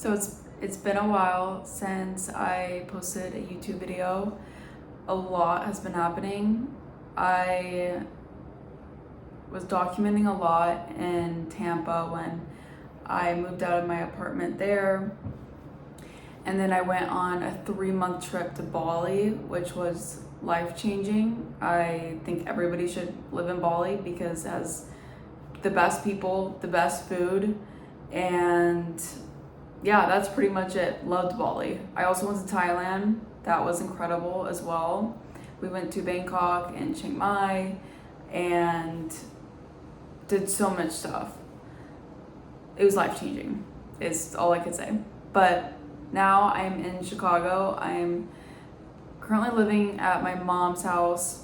So it's been a while since I posted a YouTube video. A lot has been happening. I was documenting a lot in Tampa when I moved out of my apartment there. And then I went on a 3-month trip to Bali, which was life-changing. I think everybody should live in Bali because it has the best people, the best food, and yeah, that's pretty much it. Loved Bali. I also went to Thailand. That was incredible as well. We went to Bangkok and Chiang Mai and did so much stuff. It was life-changing, is all I could say. But now I'm in Chicago. I'm currently living at my mom's house,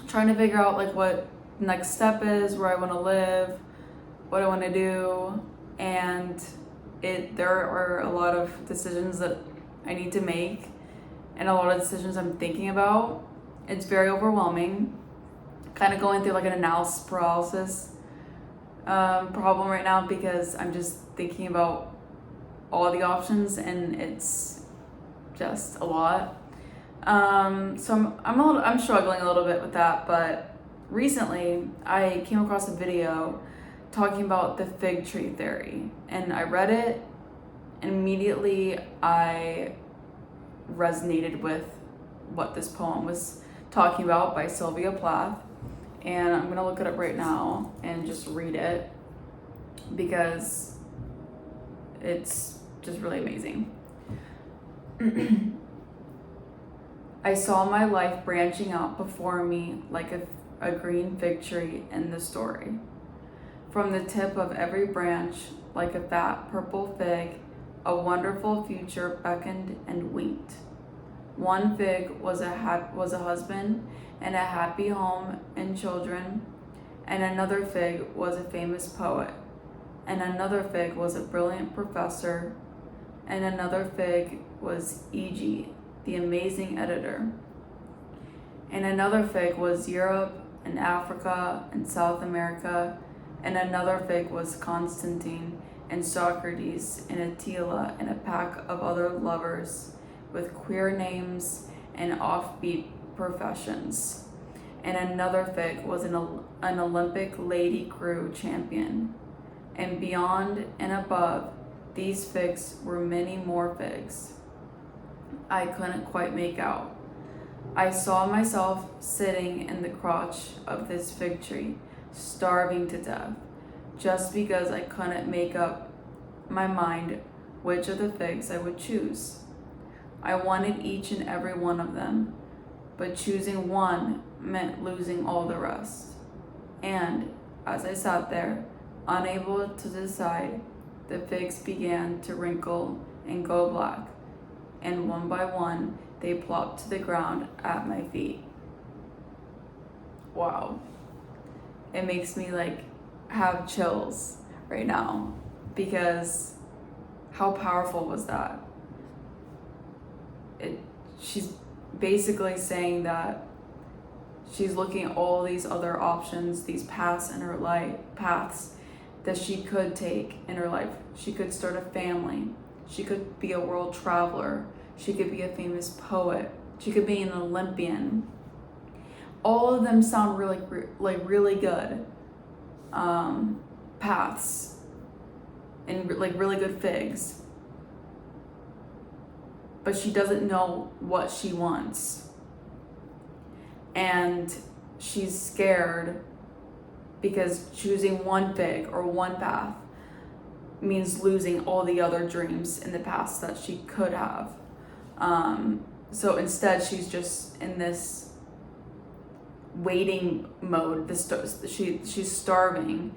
trying to figure out like what next step is, where I want to live, what I want to do, and there are a lot of decisions that I need to make and a lot of decisions I'm thinking about. It's very overwhelming, kind of going through like an analysis paralysis problem right now because I'm just thinking about all the options and it's just a lot. So I'm struggling a little bit with that, but recently I came across a video talking about the fig tree theory, and I read it and immediately I resonated with what this poem was talking about by Sylvia Plath, and I'm gonna look it up right now and just read it because it's just really amazing. I saw my life branching out before me like a green fig tree in the story. From the tip of every branch, like a fat purple fig, a wonderful future beckoned and winked. One fig was a husband and a happy home and children, and another fig was a famous poet, and another fig was a brilliant professor, and another fig was E.G., the amazing editor, and another fig was Europe and Africa and South America, and another fig was Constantine and Socrates and Attila and a pack of other lovers with queer names and offbeat professions. And another fig was an Olympic lady crew champion. And beyond and above these figs were many more figs I couldn't quite make out. I saw myself sitting in the crotch of this fig tree, starving to death, just because I couldn't make up my mind which of the figs I would choose. I wanted each and every one of them, but choosing one meant losing all the rest. And as I sat there, unable to decide, the figs began to wrinkle and go black, and one by one, they plopped to the ground at my feet. Wow. It makes me like have chills right now because how powerful was that? She's basically saying that she's looking at all these other options, these paths in her life, paths that she could take in her life. She could start a family. She could be a world traveler. She could be a famous poet. She could be an Olympian. All of them sound really good paths and like really good figs. But she doesn't know what she wants. And she's scared because choosing one fig or one path means losing all the other dreams in the past that she could have. So instead, she's just in this waiting mode. She's starving,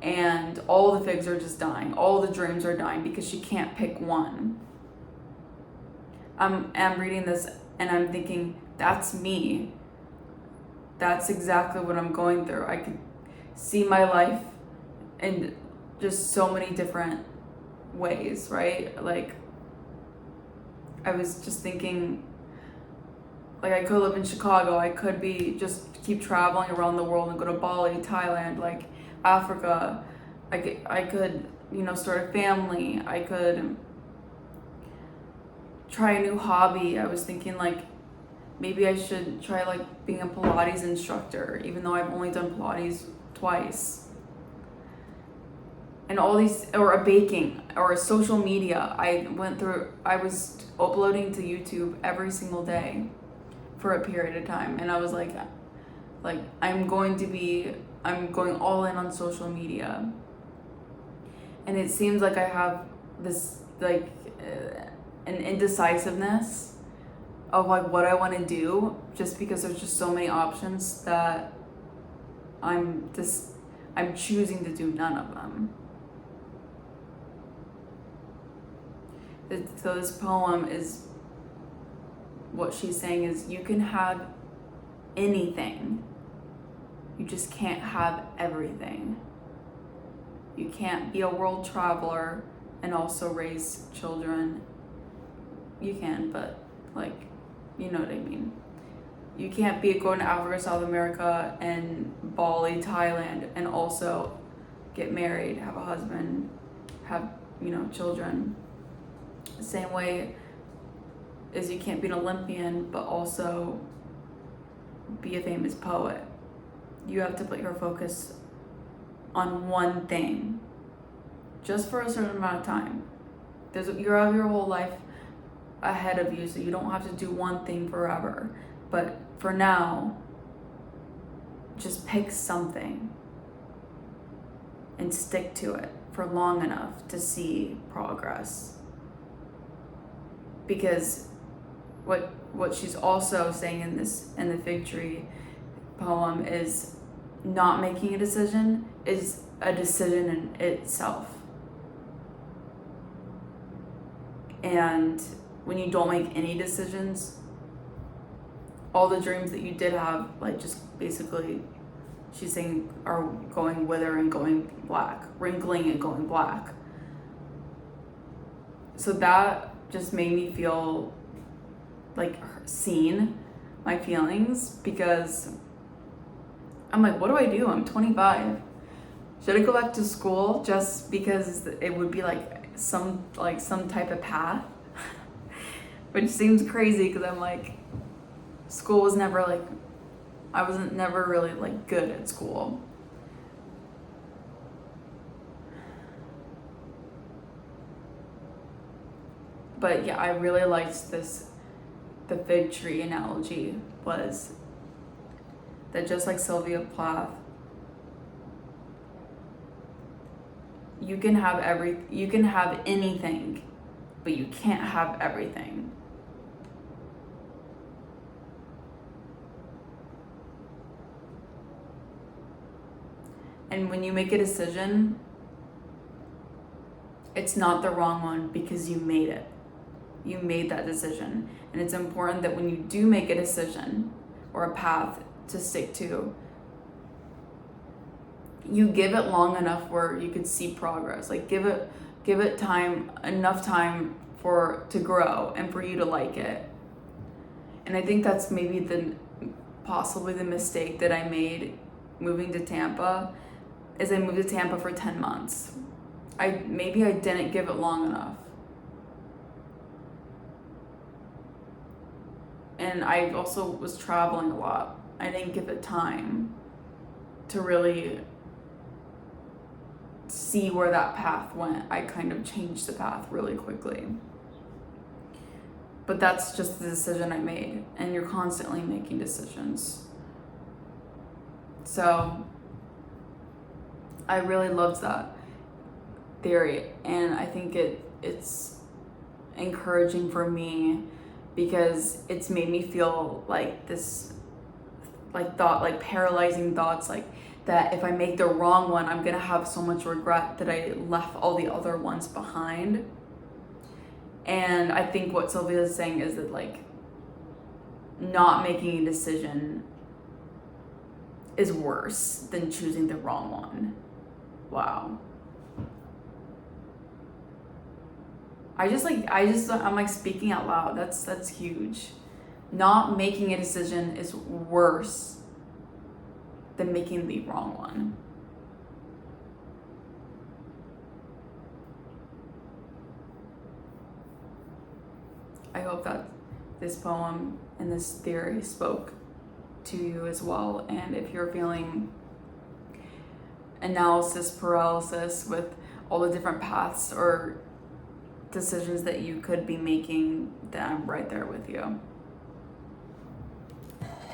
and all the figs are just dying. All the dreams are dying because she can't pick one. I'm reading this and I'm thinking, that's me. That's exactly what I'm going through. I could see my life in just so many different ways, right? Like, I was just thinking, like, I could live in Chicago. I could just keep traveling around the world and go to Bali, Thailand, like Africa. I could, start a family. I could try a new hobby. I was thinking like maybe I should try like being a Pilates instructor, even though I've only done Pilates twice. And all these, or a baking, or a social media. I was uploading to YouTube every single day for a period of time. And I was like I'm going all in on social media. And it seems like I have this like an indecisiveness of like what I want to do, just because there's just so many options that I'm choosing to do none of them. So this poem is, what she's saying is, you can have anything, you just can't have everything. You can't be a world traveler and also raise children. You can, but like, you know what I mean. You can't be going to Africa, South America, and Bali, Thailand, and also get married, have a husband, have, children. The same way as you can't be an Olympian, but also be a famous poet. You have to put your focus on one thing, just for a certain amount of time. You have your whole life ahead of you, so you don't have to do one thing forever. But for now, just pick something and stick to it for long enough to see progress. Because what she's also saying in the Fig Tree poem is, not making a decision is a decision in itself. And when you don't make any decisions, all the dreams that you did have, like, just basically, she's saying, are going wither and going black, wrinkling and going black. So that just made me feel like seen, my feelings, because I'm like, what do I do? I'm 25. Should I go back to school just because it would be like some type of path? Which seems crazy, because I'm like, school was never like, I wasn't never really like good at school. But yeah, I really liked the fig tree analogy was that, just like Sylvia Plath, you can have anything, but you can't have everything. And when you make a decision, it's not the wrong one, because you made it. You made that decision. And it's important that when you do make a decision or a path to stick to, you give it long enough where you could see progress. Like, give it time, enough time to grow and for you to like it. And I think that's maybe possibly the mistake that I made moving to Tampa, is I moved to Tampa for 10 months. Maybe I didn't give it long enough. And I also was traveling a lot. I didn't give it time to really see where that path went. I kind of changed the path really quickly. But that's just the decision I made, and you're constantly making decisions. So I really loved that theory, and I think it's encouraging for me, because it's made me feel like this paralyzing thoughts, like that if I make the wrong one, I'm gonna have so much regret that I left all the other ones behind. And I think what Sylvia is saying is that, like, not making a decision is worse than choosing the wrong one. Wow. I'm like speaking out loud. That's huge. Not making a decision is worse than making the wrong one. I hope that this poem and this theory spoke to you as well. And if you're feeling analysis paralysis with all the different paths or decisions that you could be making, then I'm right there with you.